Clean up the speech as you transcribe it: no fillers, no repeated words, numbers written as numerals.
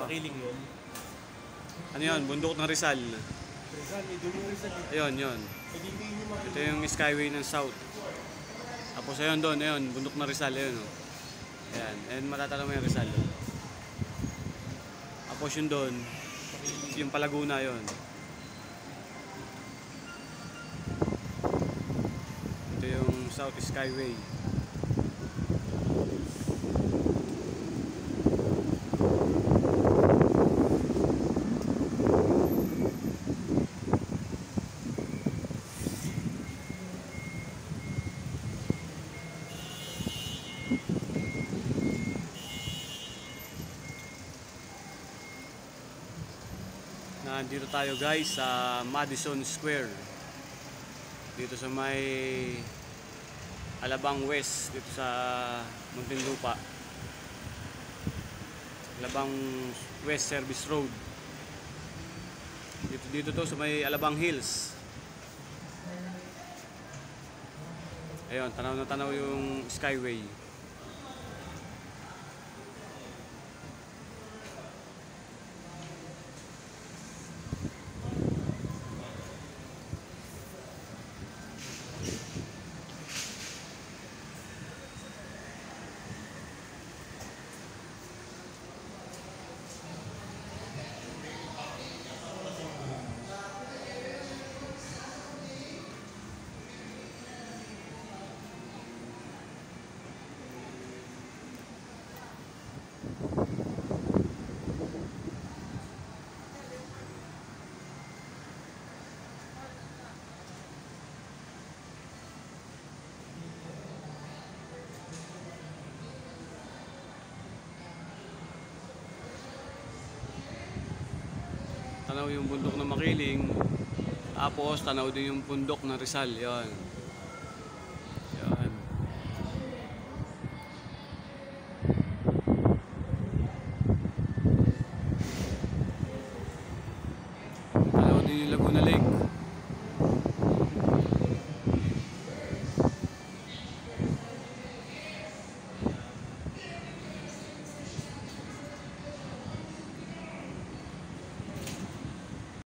Makiling yun. Ano yun? Bundok ng Rizal. Rizal, doon yung Rizal. Ayun, yun. Ito yung Skyway ng South. Tapos ayun doon, ayun, bundok ng Rizal, ayun. Oh. Ayan, and matatala mo yung Rizal. Tapos yun doon, yung Palaguna yun. Ito yung South Skyway. Nandito tayo guys sa Madison Square. Dito sa may Alabang West, dito sa Muntinlupa. Alabang West Service Road. Dito to sa may Alabang Hills. Ayun, tanaw na tanaw yung Skyway. Tanaw yung bundok ng Makiling. Tapos tanaw din yung bundok ng Rizal. Yan.